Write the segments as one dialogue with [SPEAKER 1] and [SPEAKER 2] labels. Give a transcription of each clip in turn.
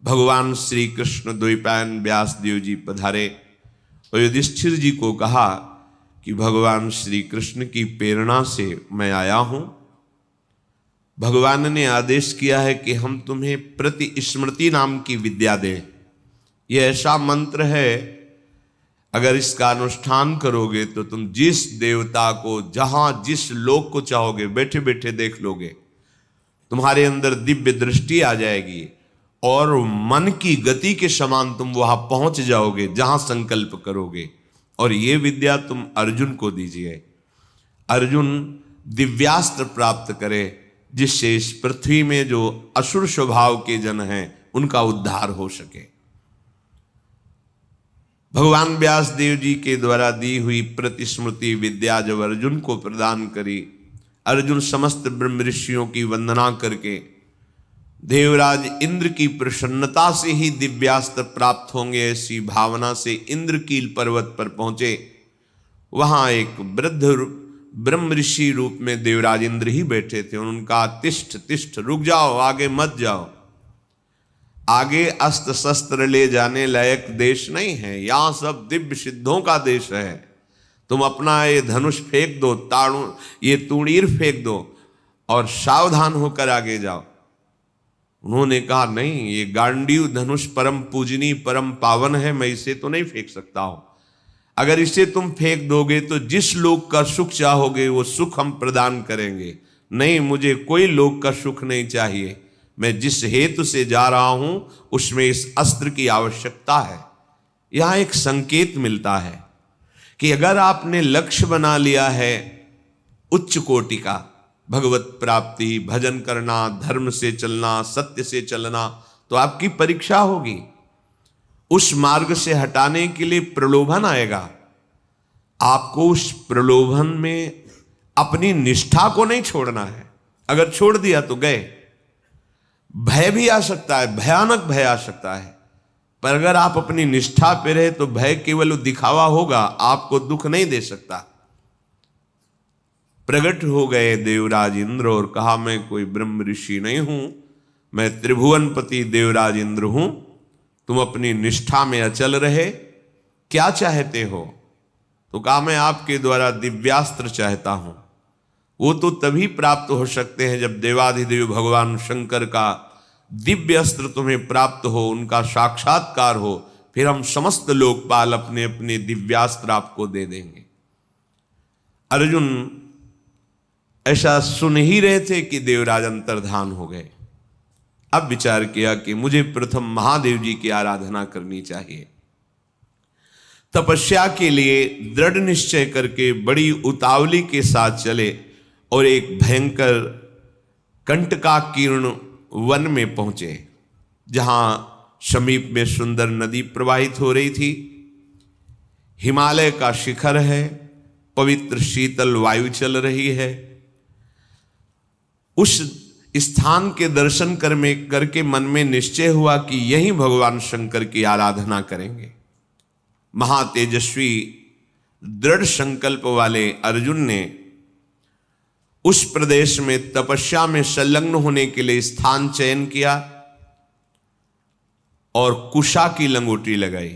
[SPEAKER 1] भगवान श्री कृष्ण द्वैपायन व्यास देव जी पधारे और युधिष्ठिर जी को कहा कि भगवान श्री कृष्ण की प्रेरणा से मैं आया हूं। भगवान ने आदेश किया है कि हम तुम्हें प्रति स्मृति नाम की विद्या दें। यह ऐसा मंत्र है, अगर इसका अनुष्ठान करोगे तो तुम जिस देवता को जहां जिस लोक को चाहोगे बैठे बैठे देख लोगे। तुम्हारे अंदर दिव्य दृष्टि आ जाएगी और मन की गति के समान तुम वहां पहुंच जाओगे जहां संकल्प करोगे। और ये विद्या तुम अर्जुन को दीजिए। अर्जुन दिव्यास्त्र प्राप्त करे जिससे इस पृथ्वी में जो असुर स्वभाव के जन हैं उनका उद्धार हो सके। भगवान व्यास देव जी के द्वारा दी हुई प्रतिस्मृति विद्या जब अर्जुन को प्रदान करी, अर्जुन समस्त ब्रह्म ऋषियों की वंदना करके देवराज इंद्र की प्रसन्नता से ही दिव्यास्त्र प्राप्त होंगे ऐसी भावना से इंद्रकील पर्वत पर पहुंचे। वहां एक वृद्ध ब्रह्म ऋषि रूप में देवराज इंद्र ही बैठे थे। उनका तिष्ठ तिष्ठ, रुक जाओ, आगे मत जाओ। आगे अस्त्र शस्त्र ले जाने लायक देश नहीं है, यहां सब दिव्य सिद्धों का देश है। तुम अपना ये धनुष फेंक दो, ये तूणीर फेंक दो और सावधान होकर आगे जाओ। उन्होंने कहा नहीं, ये गांडीव धनुष परम पूजनीय परम पावन है, मैं इसे तो नहीं फेंक सकता हूं। अगर इसे तुम फेंक दोगे तो जिस लोक का सुख चाहोगे वो सुख हम प्रदान करेंगे। नहीं, मुझे कोई लोक का सुख नहीं चाहिए। मैं जिस हेतु से जा रहा हूं उसमें इस अस्त्र की आवश्यकता है। यहां एक संकेत मिलता है कि अगर आपने लक्ष्य बना लिया है उच्च कोटि का, भगवत प्राप्ति, भजन करना, धर्म से चलना, सत्य से चलना, तो आपकी परीक्षा होगी। उस मार्ग से हटाने के लिए प्रलोभन आएगा। आपको उस प्रलोभन में अपनी निष्ठा को नहीं छोड़ना है। अगर छोड़ दिया तो गए। भय भी आ सकता है, भयानक भय आ सकता है, पर अगर आप अपनी निष्ठा पे रहे तो भय केवल दिखावा होगा, आपको दुख नहीं दे सकता। प्रकट हो गए देवराज इंद्र और कहा मैं कोई ब्रह्म ऋषि नहीं हूं, मैं त्रिभुवनपति देवराज इंद्र हूं। तुम अपनी निष्ठा में अचल रहे, क्या चाहते हो? तो कहा मैं आपके द्वारा दिव्यास्त्र चाहता हूं। वो तो तभी प्राप्त हो सकते हैं जब देवाधिदेव भगवान शंकर का दिव्य अस्त्र तुम्हें प्राप्त हो, उनका साक्षात्कार हो, फिर हम समस्त लोकपाल अपने अपने दिव्यास्त्र आपको दे देंगे। अर्जुन ऐसा सुन ही रहे थे कि देवराज अंतर्धान हो गए। अब विचार किया कि मुझे प्रथम महादेव जी की आराधना करनी चाहिए। तपस्या के लिए दृढ़ निश्चय करके बड़ी उतावली के साथ चले और एक भयंकर कंटकाकीर्ण वन में पहुंचे, जहां समीप में सुंदर नदी प्रवाहित हो रही थी। हिमालय का शिखर है, पवित्र शीतल वायु चल रही है। उस स्थान के दर्शन करके मन में निश्चय हुआ कि यही भगवान शंकर की आराधना करेंगे। महातेजस्वी दृढ़ संकल्प वाले अर्जुन ने उस प्रदेश में तपस्या में संलग्न होने के लिए स्थान चयन किया और कुशा की लंगोटी लगाई।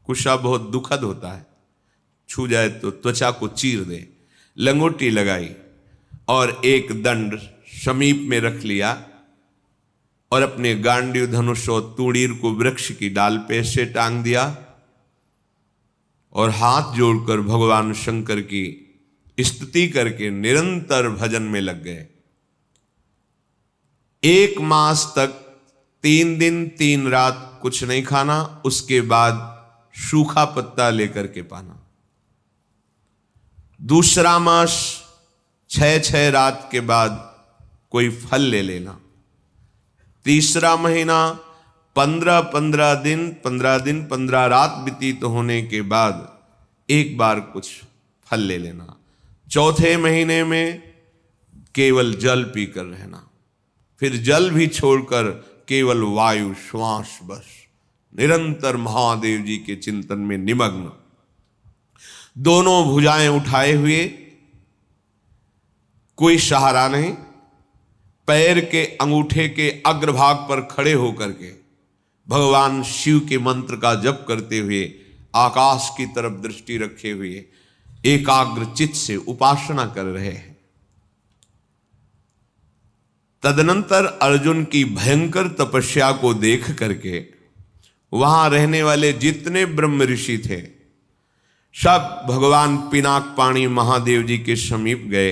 [SPEAKER 1] कुशा बहुत दुखद होता है, छू जाए तो त्वचा को चीर दे। लंगोटी लगाई और एक दंड समीप में रख लिया और अपने गांडीव धनुष और तूणीर को वृक्ष की डाल पे से टांग दिया और हाथ जोड़कर भगवान शंकर की स्तुति करके निरंतर भजन में लग गए। 1 मास तक 3 दिन 3 रात कुछ नहीं खाना, उसके बाद सूखा पत्ता लेकर के पाना। दूसरा मास 6 रात के बाद कोई फल ले लेना। तीसरा महीना 15 दिन 15 रात व्यतीत होने के बाद एक बार कुछ फल ले लेना। चौथे महीने में केवल जल पीकर रहना, फिर जल भी छोड़कर केवल वायु श्वास, बस निरंतर महादेव जी के चिंतन में निमग्न। दोनों भुजाएं उठाए हुए, कोई सहारा नहीं, पैर के अंगूठे के अग्रभाग पर खड़े होकर के भगवान शिव के मंत्र का जप करते हुए आकाश की तरफ दृष्टि रखे हुए एकाग्र चित्त से उपासना कर रहे हैं। तदनंतर अर्जुन की भयंकर तपस्या को देख करके वहां रहने वाले जितने ब्रह्म ऋषि थे सब भगवान पिनाक पाणी महादेव जी के समीप गए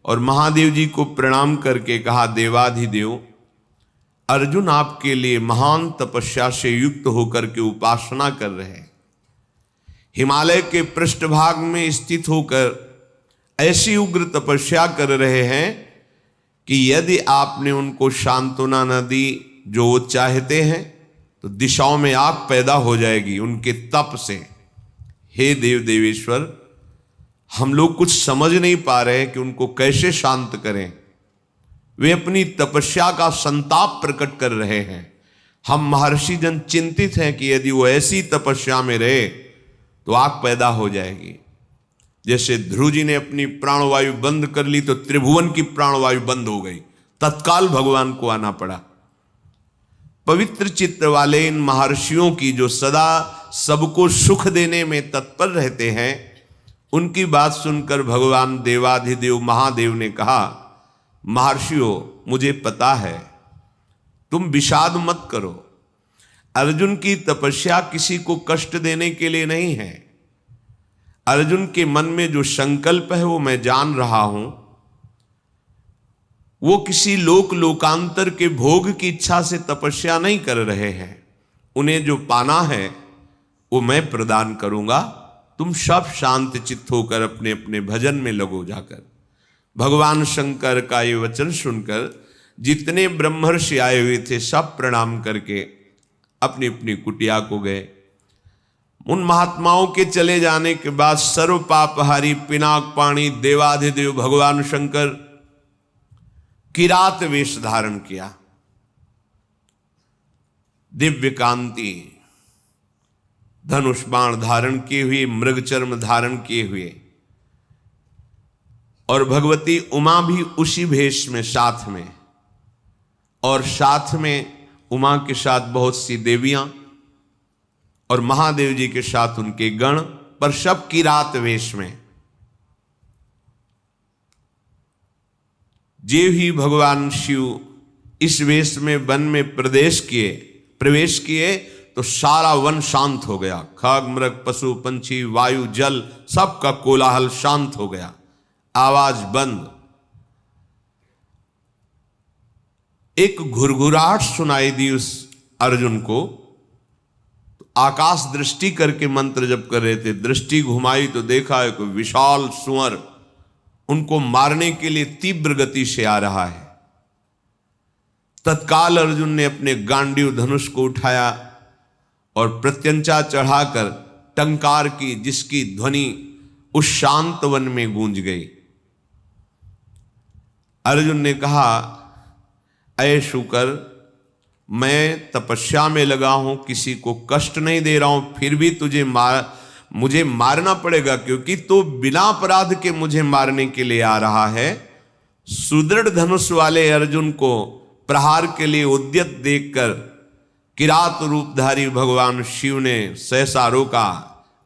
[SPEAKER 1] और महादेव जी को प्रणाम करके कहा, देवाधिदेव, अर्जुन आपके लिए महान तपस्या से युक्त होकर के उपासना कर रहे हैं। हिमालय के पृष्ठभाग में स्थित होकर ऐसी उग्र तपस्या कर रहे हैं कि यदि आपने उनको सांत्वना न दी जो वो चाहते हैं तो दिशाओं में आग पैदा हो जाएगी उनके तप से। हे देव देवेश्वर, हम लोग कुछ समझ नहीं पा रहे कि उनको कैसे शांत करें। वे अपनी तपस्या का संताप प्रकट कर रहे हैं। हम महर्षि जन चिंतित हैं कि यदि वो ऐसी तपस्या में रहे तो आग पैदा हो जाएगी। जैसे ध्रुव जी ने अपनी प्राणवायु बंद कर ली तो त्रिभुवन की प्राणवायु बंद हो गई, तत्काल भगवान को आना पड़ा। पवित्र चित्त वाले इन महर्षियों की जो सदा सबको सुख देने में तत्पर रहते हैं, उनकी बात सुनकर भगवान देवाधिदेव महादेव ने कहा, महर्षियों, मुझे पता है, तुम विषाद मत करो। अर्जुन की तपस्या किसी को कष्ट देने के लिए नहीं है। अर्जुन के मन में जो संकल्प है वो मैं जान रहा हूं। वो किसी लोकांतर के भोग की इच्छा से तपस्या नहीं कर रहे हैं। उन्हें जो पाना है वो मैं प्रदान करूंगा। तुम सब शांत चित्त होकर अपने अपने भजन में लगो जाकर। भगवान शंकर का ये वचन सुनकर जितने ब्रह्मर्षि आए हुए थे सब प्रणाम करके अपनी अपनी कुटिया को गए। उन महात्माओं के चले जाने के बाद सर्व पापहारी पिनाक पाणी देवाधिदेव भगवान शंकर किरात वेश धारण किया। दिव्य कांति धनुष बाण धारण किए हुए, मृगचर्म धारण किए हुए, और भगवती उमा भी उसी भेष में साथ में, और साथ में उमा के साथ बहुत सी देवियां और महादेव जी के साथ उनके गण, पर सब किरात वेश में। जे ही भगवान शिव इस वेश में वन में प्रवेश किए तो सारा वन शांत हो गया। खग मृग पशु पंछी वायु जल सबका कोलाहल शांत हो गया, आवाज बंद। एक घुरघुराहट सुनाई दी उस अर्जुन को। तो आकाश दृष्टि करके मंत्र जप कर रहे थे, दृष्टि घुमाई तो देखा एक विशाल सुअर उनको मारने के लिए तीव्र गति से आ रहा है। तत्काल अर्जुन ने अपने गांडीव धनुष को उठाया और प्रत्यंचा चढ़ाकर टंकार की, जिसकी ध्वनि उस शांत वन में गूंज गई। अर्जुन ने कहा, ऐ शुकर, मैं तपस्या में लगा हूं, किसी को कष्ट नहीं दे रहा हूं, फिर भी मुझे मारना पड़ेगा, क्योंकि तो बिना अपराध के मुझे मारने के लिए आ रहा है। सुदृढ़ धनुष वाले अर्जुन को प्रहार के लिए उद्यत देखकर किरात रूपधारी भगवान शिव ने सहसा रोका।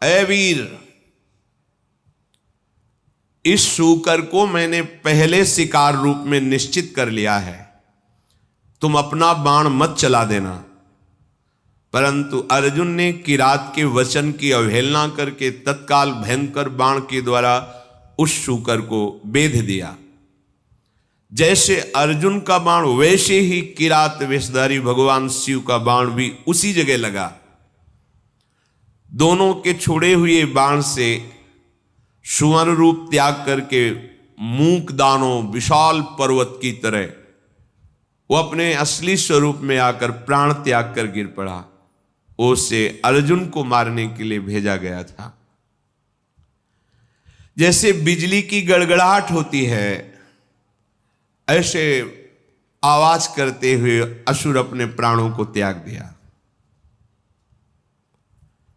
[SPEAKER 1] ऐ वीर, इस शूकर को मैंने पहले शिकार रूप में निश्चित कर लिया है, तुम अपना बाण मत चला देना। परंतु अर्जुन ने किरात के वचन की अवहेलना करके तत्काल भयंकर बाण के द्वारा उस शूकर को बेध दिया। जैसे अर्जुन का बाण वैसे ही किरात वेशधारी भगवान शिव का बाण भी उसी जगह लगा। दोनों के छोड़े हुए बाण से सुवर्ण रूप त्याग करके मूक दानों विशाल पर्वत की तरह वो अपने असली स्वरूप में आकर प्राण त्याग कर गिर पड़ा। उसे अर्जुन को मारने के लिए भेजा गया था। जैसे बिजली की गड़गड़ाहट होती है, ऐसे आवाज करते हुए असुर अपने प्राणों को त्याग दिया।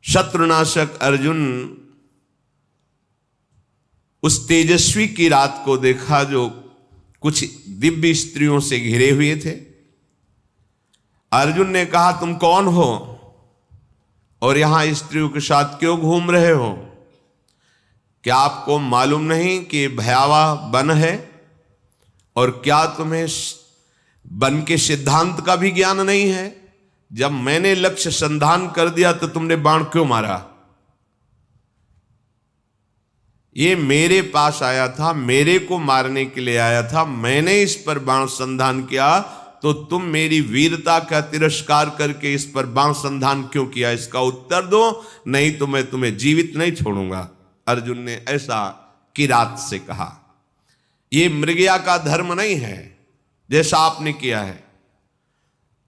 [SPEAKER 1] शत्रुनाशक अर्जुन उस तेजस्वी की रात को देखा जो कुछ दिव्य स्त्रियों से घिरे हुए थे। अर्जुन ने कहा, तुम कौन हो और यहां स्त्रियों के साथ क्यों घूम रहे हो? क्या आपको मालूम नहीं कि भयावह वन है? और क्या तुम्हें वन के सिद्धांत का भी ज्ञान नहीं है? जब मैंने लक्ष्य संधान कर दिया तो तुमने बाण क्यों मारा? ये मेरे पास आया था, मेरे को मारने के लिए आया था, मैंने इस पर बाण संधान किया, तो तुम मेरी वीरता का तिरस्कार करके इस पर बाण संधान क्यों किया? इसका उत्तर दो, नहीं तो मैं तुम्हें जीवित नहीं छोड़ूंगा। अर्जुन ने ऐसा किरात से कहा। ये मृगया का धर्म नहीं है जैसा आपने किया है।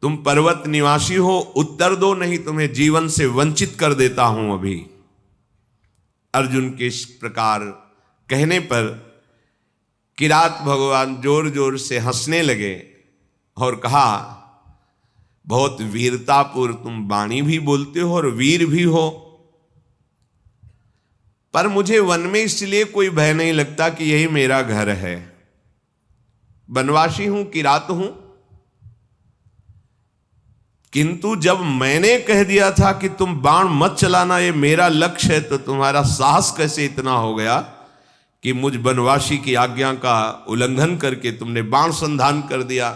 [SPEAKER 1] तुम पर्वत निवासी हो, उत्तर दो, नहीं तुम्हें जीवन से वंचित कर देता हूं अभी। अर्जुन के इस प्रकार कहने पर किरात भगवान जोर जोर से हंसने लगे और कहा, बहुत वीरतापूर्ण तुम वाणी भी बोलते हो और वीर भी हो, पर मुझे वन में इसलिए कोई भय नहीं लगता कि यही मेरा घर है। वनवासी हूं, किरात हूं, किंतु जब मैंने कह दिया था कि तुम बाण मत चलाना, ये मेरा लक्ष्य है, तो तुम्हारा साहस कैसे इतना हो गया कि मुझ वनवासी की आज्ञा का उल्लंघन करके तुमने बाण संधान कर दिया?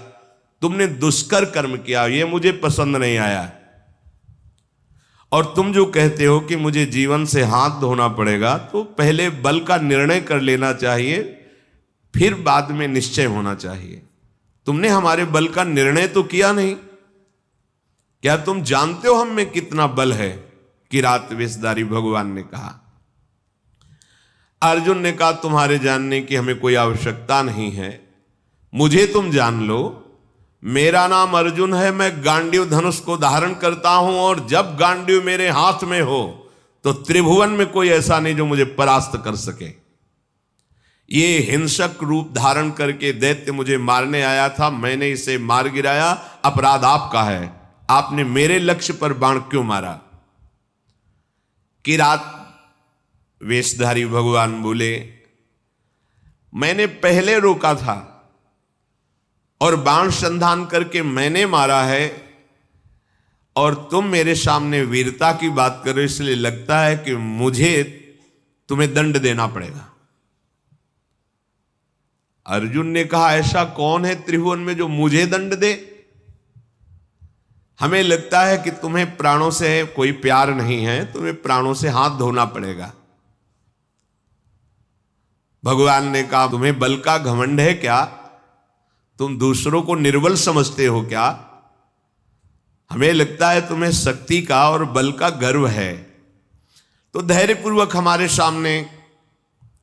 [SPEAKER 1] तुमने दुष्कर कर्म किया, ये मुझे पसंद नहीं आया। और तुम जो कहते हो कि मुझे जीवन से हाथ धोना पड़ेगा, तो पहले बल का निर्णय कर लेना चाहिए, फिर बाद में निश्चय होना चाहिए। तुमने हमारे बल का निर्णय तो किया नहीं। क्या तुम जानते हो हम में कितना बल है? किरात वेशधारी भगवान ने कहा। अर्जुन ने कहा, तुम्हारे जानने की हमें कोई आवश्यकता नहीं है, मुझे तुम जान लो। मेरा नाम अर्जुन है, मैं गांडीव धनुष को धारण करता हूं, और जब गांडीव मेरे हाथ में हो तो त्रिभुवन में कोई ऐसा नहीं जो मुझे परास्त कर सके। ये हिंसक रूप धारण करके दैत्य मुझे मारने आया था, मैंने इसे मार गिराया, अपराध आपका है। आपने मेरे लक्ष्य पर बाण क्यों मारा? किरात वेशधारी भगवान बोले, मैंने पहले रोका था और बाण संधान करके मैंने मारा है, और तुम मेरे सामने वीरता की बात करो, इसलिए लगता है कि मुझे तुम्हें दंड देना पड़ेगा। अर्जुन ने कहा, ऐसा कौन है त्रिभुवन में जो मुझे दंड दे? हमें लगता है कि तुम्हें प्राणों से कोई प्यार नहीं है, तुम्हें प्राणों से हाथ धोना पड़ेगा। भगवान ने कहा, तुम्हें बल का घमंड है क्या? तुम दूसरों को निर्बल समझते हो क्या? हमें लगता है तुम्हें शक्ति का और बल का गर्व है। तो धैर्यपूर्वक हमारे सामने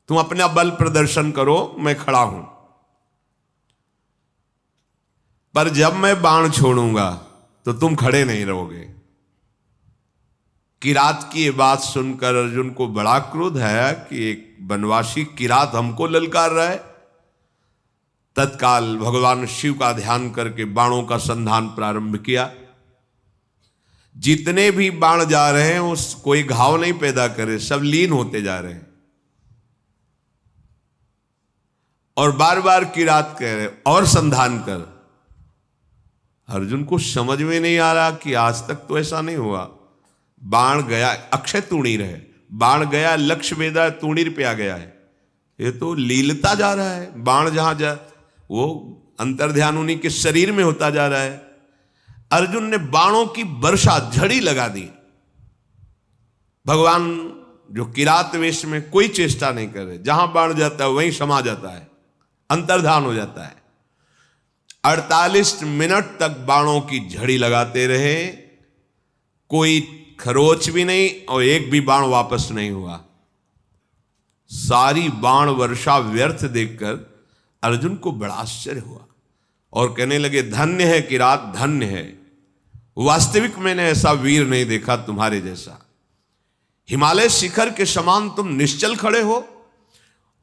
[SPEAKER 1] तुम अपना बल प्रदर्शन करो, मैं खड़ा हूं। पर जब मैं बाण छोड़ूंगा तो तुम खड़े नहीं रहोगे। किरात की ये बात सुनकर अर्जुन को बड़ा क्रोध है कि एक वनवासी किरात हमको ललकार रहा है। तत्काल भगवान शिव का ध्यान करके बाणों का संधान प्रारंभ किया। जितने भी बाण जा रहे हैं उस कोई घाव नहीं पैदा करे, सब लीन होते जा रहे हैं। और बार बार किरात कह रहे, और संधान कर। अर्जुन को समझ में नहीं आ रहा कि आज तक तो ऐसा नहीं हुआ। बाण गया, अक्षय तूणीर है, बाण गया, लक्ष्य वेदा तूणीर पे आ गया है। ये तो लीलता जा रहा है। बाण जहां जा वो अंतर्ध्यान उन्हीं के शरीर में होता जा रहा है। अर्जुन ने बाणों की वर्षा, झड़ी लगा दी। भगवान जो किरात वेश में कोई चेष्टा नहीं कर रहे, जहां बाण जाता है वहीं समा जाता है, अंतर्धान हो जाता है। 48 मिनट तक बाणों की झड़ी लगाते रहे, कोई खरोच भी नहीं और एक भी बाण वापस नहीं हुआ। सारी बाण वर्षा व्यर्थ देखकर अर्जुन को बड़ा आश्चर्य हुआ और कहने लगे, धन्य है किरात, धन्य है। वास्तविक मैंने ऐसा वीर नहीं देखा तुम्हारे जैसा। हिमालय शिखर के समान तुम निश्चल खड़े हो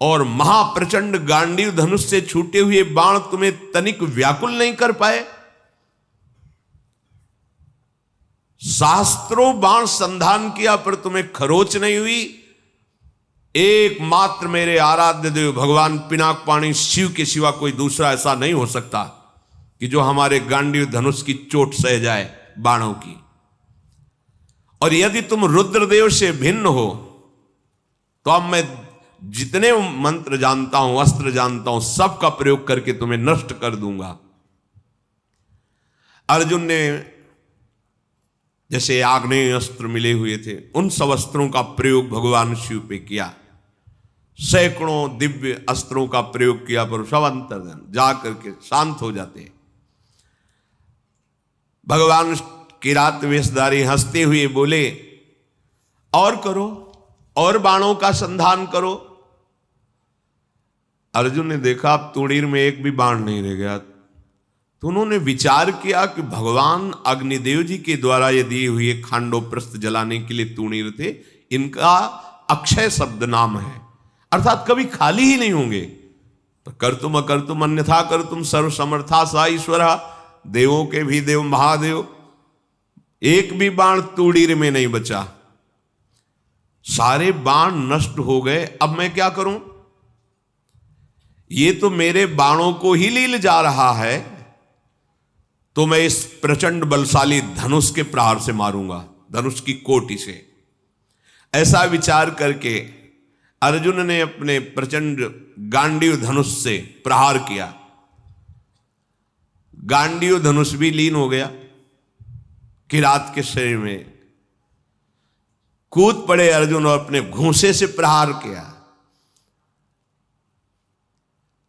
[SPEAKER 1] और महाप्रचंड गांडीव धनुष से छूटे हुए बाण तुम्हें तनिक व्याकुल नहीं कर पाए। शास्त्रों बाण संधान किया पर तुम्हें खरोच नहीं हुई। एकमात्र मेरे आराध्य देव भगवान पिनाक पाणी शिव के सिवा कोई दूसरा ऐसा नहीं हो सकता कि जो हमारे गांडीव धनुष की चोट सह जाए बाणों की। और यदि तुम रुद्रदेव से भिन्न हो तो अब मैं जितने मंत्र जानता हूं, अस्त्र जानता हूं, सबका प्रयोग करके तुम्हें नष्ट कर दूंगा। अर्जुन ने जैसे आग्नेय अस्त्र मिले हुए थे, उन सब अस्त्रों का प्रयोग भगवान शिव पे किया। सैकड़ों दिव्य अस्त्रों का प्रयोग किया, पर सब अंतर्धन जा करके शांत हो जाते। भगवान किरात वेशधारी हंसते हुए बोले, और करो, और बाणों का संधान करो। अर्जुन ने देखा अब तुणीर में एक भी बाण नहीं रह गया, तो उन्होंने विचार किया कि भगवान अग्निदेव जी के द्वारा ये दिए हुए खांडोप्रस्थ जलाने के लिए तुणीर थे, इनका अक्षय शब्द नाम है, अर्थात कभी खाली ही नहीं होंगे। तो कर्तुम अकर्तुम अन्यथा कर्तुम सर्व समर्था सा ईश्वर, देवों के भी देव महादेव, एक भी बाण तुणीर में नहीं बचा, सारे बाण नष्ट हो गए। अब मैं क्या करूं? ये तो मेरे बाणों को ही लील जा रहा है, तो मैं इस प्रचंड बलशाली धनुष के प्रहार से मारूंगा, धनुष की कोटि से। ऐसा विचार करके अर्जुन ने अपने प्रचंड गांडीव धनुष से प्रहार किया। गांडीव धनुष भी लीन हो गया किरात के शरीर में। कूद पड़े अर्जुन और अपने घूंसे से प्रहार किया।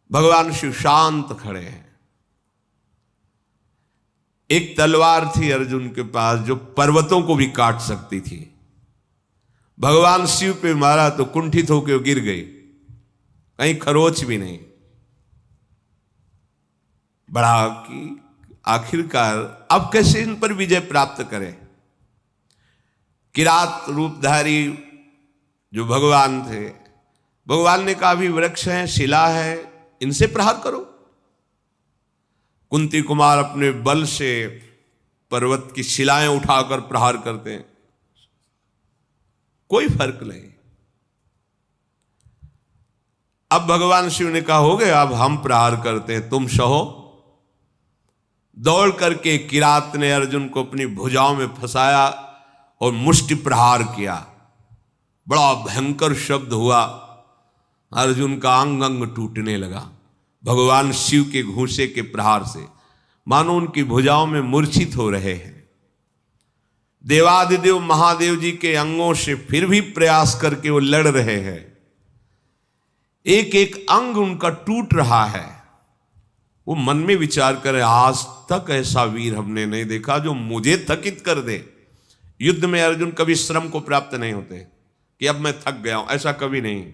[SPEAKER 1] भगवान शिव शांत खड़े हैं। एक तलवार थी अर्जुन के पास जो पर्वतों को भी काट सकती थी। भगवान शिव पे मारा तो कुंठित होकर गिर गई, कहीं खरोच भी नहीं। बड़ा कि आखिरकार अब कैसे इन पर विजय प्राप्त करें। किरात रूपधारी जो भगवान थे, भगवान ने कहा अभी वृक्ष है, शिला है, इनसे प्रहार करो। कुंती कुमार अपने बल से पर्वत की शिलाएं उठाकर प्रहार करते हैं, कोई फर्क नहीं। अब भगवान शिव ने कहा हो गया, अब हम प्रहार करते हैं, तुम सहो। दौड़ करके किरात ने अर्जुन को अपनी भुजाओं में फंसाया और मुष्टि प्रहार किया। बड़ा भयंकर शब्द हुआ, अर्जुन का अंग अंग टूटने लगा भगवान शिव के घूंसे के प्रहार से, मानो उनकी भुजाओं में मूर्छित हो रहे हैं। देवादिदेव महादेव जी के अंगों से फिर भी प्रयास करके वो लड़ रहे हैं। एक एक अंग उनका टूट रहा है। वो मन में विचार करे, आज तक ऐसा वीर हमने नहीं देखा जो मुझे थकित कर दे। युद्ध में अर्जुन कभी श्रम को प्राप्त नहीं होते कि अब मैं थक गया हूं, ऐसा कभी नहीं।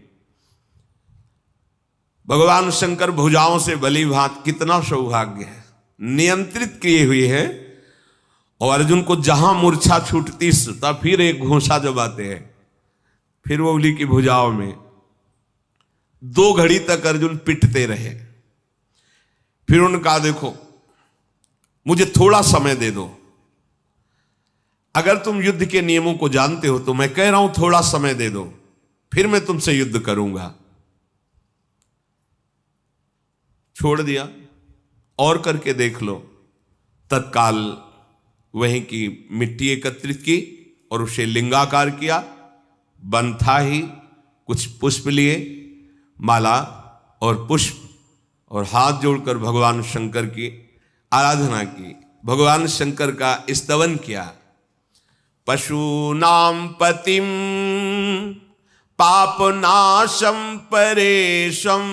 [SPEAKER 1] भगवान शंकर भुजाओं से भली भांत, कितना सौभाग्य है, नियंत्रित किए हुए हैं। और अर्जुन को जहां मूर्छा छूटती तब फिर एक घूंसा जबाते हैं, फिर वो उंगली की भुजाओं में। 2 घड़ी तक अर्जुन पिटते रहे। फिर उनका देखो, मुझे थोड़ा समय दे दो, अगर तुम युद्ध के नियमों को जानते हो तो मैं कह रहा हूं थोड़ा समय दे दो, फिर मैं तुमसे युद्ध करूंगा। छोड़ दिया, और करके देख लो। तत्काल वहीं की मिट्टी एकत्रित की और उसे लिंगाकार किया। बन था ही, कुछ पुष्प लिए, माला और पुष्प, और हाथ जोड़कर भगवान शंकर की आराधना की, भगवान शंकर का स्तवन किया। पशूनां पतिं पापनाशं परेशं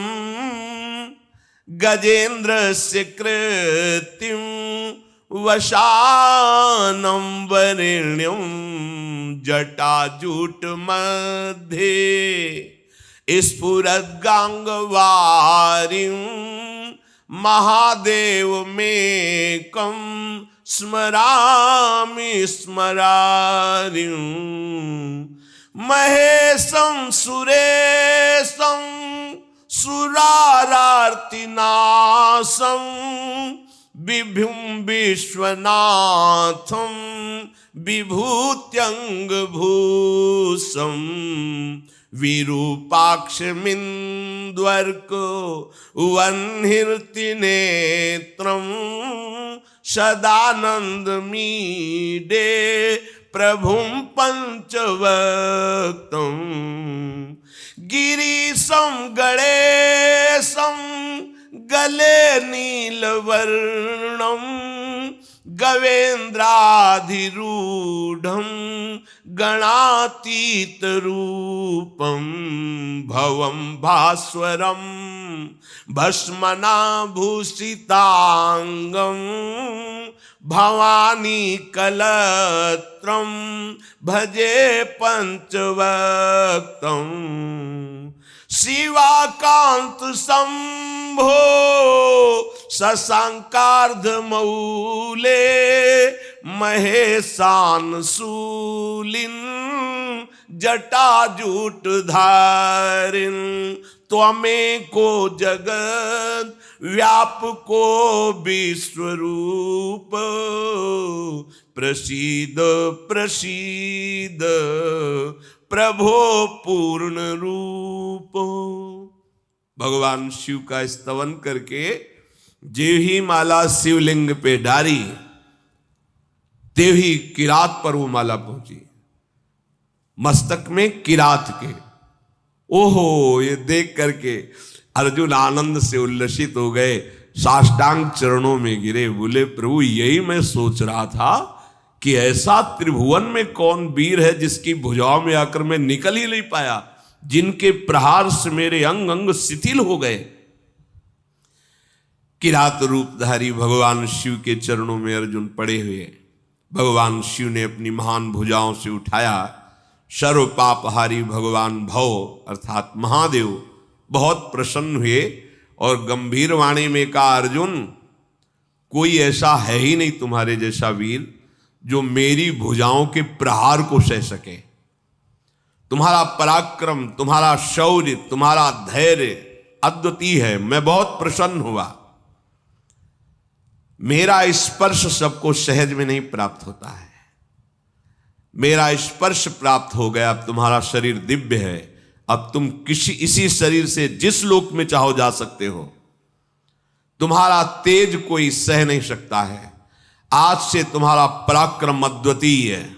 [SPEAKER 1] गजेन्द्रस्य कृतिं वशानं वरेण्यं जटाजूट मध्ये स्फुरद्गांगवारिं महादेवमेकं स्मरामि स्मरारिं महेशं सुरेशं सुरारार्तिनाशं विभुं विश्वनाथं विभूत्यंगभूषं विरूपाक्षमिन्द्वर्को वह्निर्ति नेत्रम् सदानन्दमीडे प्रभुं पंचवक्तं गिरीशं गणेशं गले नीलवर्णं गवेन्द्राधिरूढं गणातीतरूपं भवं भास्वरं भस्मनाभूषितांगं भवानी कलत्रं भजे पंचवक्तं शिवाकांत शंभो शशांकार्धमौले महेशान शूलिन जटाजूटधारिन त्वमेको जगत व्यापको विश्वरूप प्रसीद प्रसीद प्रभो पूर्ण रूप। भगवान शिव का स्तवन करके जे ही माला शिवलिंग पे डारी ते ही किरात पर वो माला पहुंची, मस्तक में किरात के। ओहो, ये देख करके अर्जुन आनंद से उल्लसित हो गए, साष्टांग चरणों में गिरे, बोले प्रभु यही मैं सोच रहा था कि ऐसा त्रिभुवन में कौन वीर है जिसकी भुजाओं में आकर मैं निकल ही नहीं पाया, जिनके प्रहार से मेरे अंग अंग शिथिल हो गए। किरात रूपधारी भगवान शिव के चरणों में अर्जुन पड़े हुए, भगवान शिव ने अपनी महान भुजाओं से उठाया। सर्व पापहारी भगवान भव अर्थात महादेव बहुत प्रसन्न हुए और गंभीर वाणी में कहा, अर्जुन कोई ऐसा है ही नहीं तुम्हारे जैसा वीर जो मेरी भुजाओं के प्रहार को सह सके। तुम्हारा पराक्रम, तुम्हारा शौर्य, तुम्हारा धैर्य अद्वितीय है। मैं बहुत प्रसन्न हुआ। मेरा स्पर्श सबको सहज में नहीं प्राप्त होता है, मेरा स्पर्श प्राप्त हो गया। अब तुम्हारा शरीर दिव्य है, अब तुम इसी शरीर से जिस लोक में चाहो जा सकते हो। तुम्हारा तेज कोई सह नहीं सकता है। आज से तुम्हारा पराक्रम अद्वितीय है।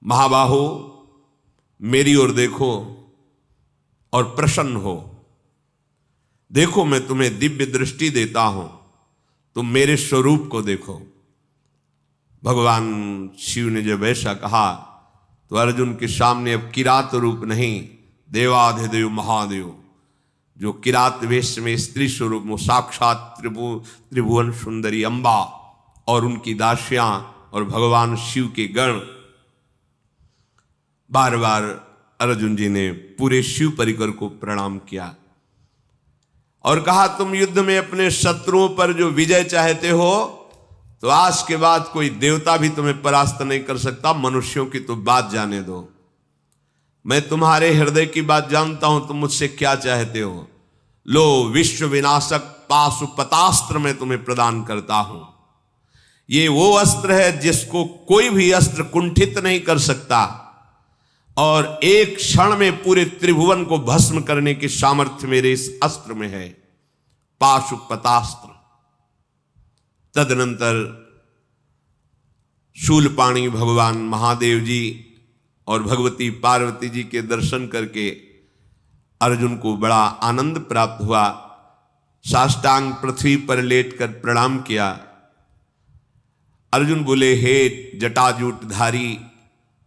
[SPEAKER 1] महाबाहो मेरी ओर देखो और प्रसन्न हो। देखो मैं तुम्हें दिव्य दृष्टि देता हूं, तुम मेरे स्वरूप को देखो। भगवान शिव ने जब ऐसा कहा तो अर्जुन के सामने अब किरात रूप नहीं, देवाधिदेव महादेव जो किरात वेश में स्त्री स्वरूप में साक्षात त्रिभुवन सुंदरी अंबा और उनकी दासियां और भगवान शिव के गण, बार बार अर्जुन जी ने पूरे शिव परिकर को प्रणाम किया और कहा, तुम युद्ध में अपने शत्रुओं पर जो विजय चाहते हो तो आज के बाद कोई देवता भी तुम्हें परास्त नहीं कर सकता। मनुष्यों की तो बात जाने दो, मैं तुम्हारे हृदय की बात जानता हूं। तुम मुझसे क्या चाहते हो? लो विश्व विनाशक पाशुपतास्त्र मैं तुम्हें प्रदान करता हूं। ये वो अस्त्र है जिसको कोई भी अस्त्र कुंठित नहीं कर सकता और एक क्षण में पूरे त्रिभुवन को भस्म करने की सामर्थ्य मेरे इस अस्त्र में है, पाशुपतास्त्र। तदनंतर शूलपाणी भगवान महादेव जी और भगवती पार्वती जी के दर्शन करके अर्जुन को बड़ा आनंद प्राप्त हुआ। साष्टांग पृथ्वी पर लेटकर प्रणाम किया। अर्जुन बोले, हे जटाजूटधारी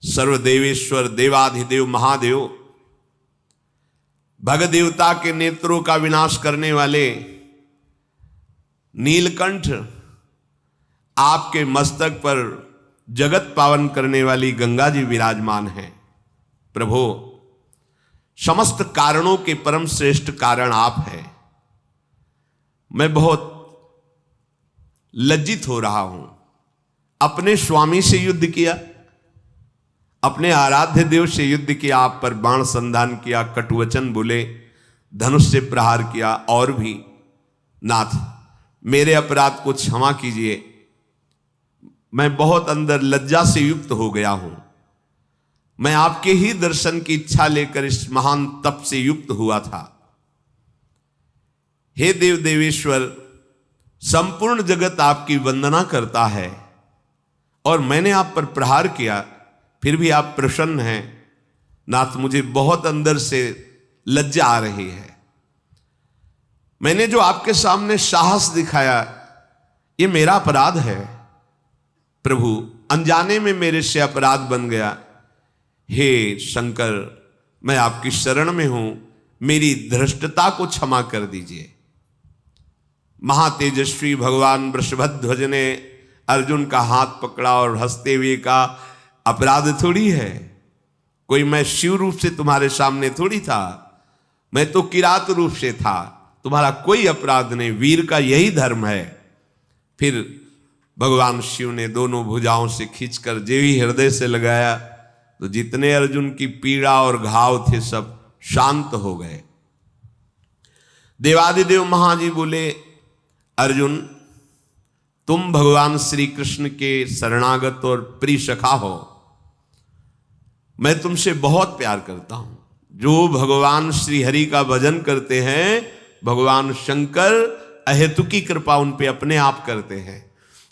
[SPEAKER 1] सर्वदेवेश्वर देवाधिदेव महादेव, भग देवता के नेत्रों का विनाश करने वाले नीलकंठ, आपके मस्तक पर जगत पावन करने वाली गंगा जी विराजमान हैं। प्रभु समस्त कारणों के परम श्रेष्ठ कारण आप हैं। मैं बहुत लज्जित हो रहा हूं। अपने स्वामी से युद्ध किया, अपने आराध्य देव से युद्ध किया, आप पर बाण संधान किया, कटुवचन बोले, धनुष से प्रहार किया और भी। नाथ मेरे अपराध को क्षमा कीजिए, मैं बहुत अंदर लज्जा से युक्त हो गया हूं। मैं आपके ही दर्शन की इच्छा लेकर इस महान तप से युक्त हुआ था। हे देव देवेश्वर, संपूर्ण जगत आपकी वंदना करता है और मैंने आप पर प्रहार किया, फिर भी आप प्रसन्न हैं। नाथ, मुझे बहुत अंदर से लज्जा आ रही है। मैंने जो आपके सामने साहस दिखाया, ये मेरा अपराध है। प्रभु, अनजाने में मेरे से अपराध बन गया। हे शंकर, मैं आपकी शरण में हूं, मेरी धृष्टता को क्षमा कर दीजिए। महातेजस्वी भगवान वृषभध्वज ने अर्जुन का हाथ पकड़ा और हंसते हुए कहा, अपराध थोड़ी है, कोई मैं शिव रूप से तुम्हारे सामने थोड़ी था, मैं तो किरात रूप से था, तुम्हारा कोई अपराध नहीं, वीर का यही धर्म है। फिर भगवान शिव ने दोनों भुजाओं से खींचकर जेवी हृदय से लगाया तो जितने अर्जुन की पीड़ा और घाव थे सब शांत हो गए। देवादिदेव महाजी बोले, अर्जुन, तुम भगवान श्री कृष्ण के शरणागत और प्रिय सखा हो, मैं तुमसे बहुत प्यार करता हूं। जो भगवान श्री हरि का भजन करते हैं, भगवान शंकर अहेतुकी कृपा उन पे अपने आप करते हैं,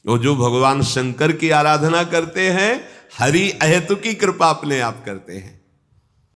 [SPEAKER 1] और जो भगवान शंकर की आराधना करते हैं, हरि अहेतुकी कृपा अपने आप करते हैं।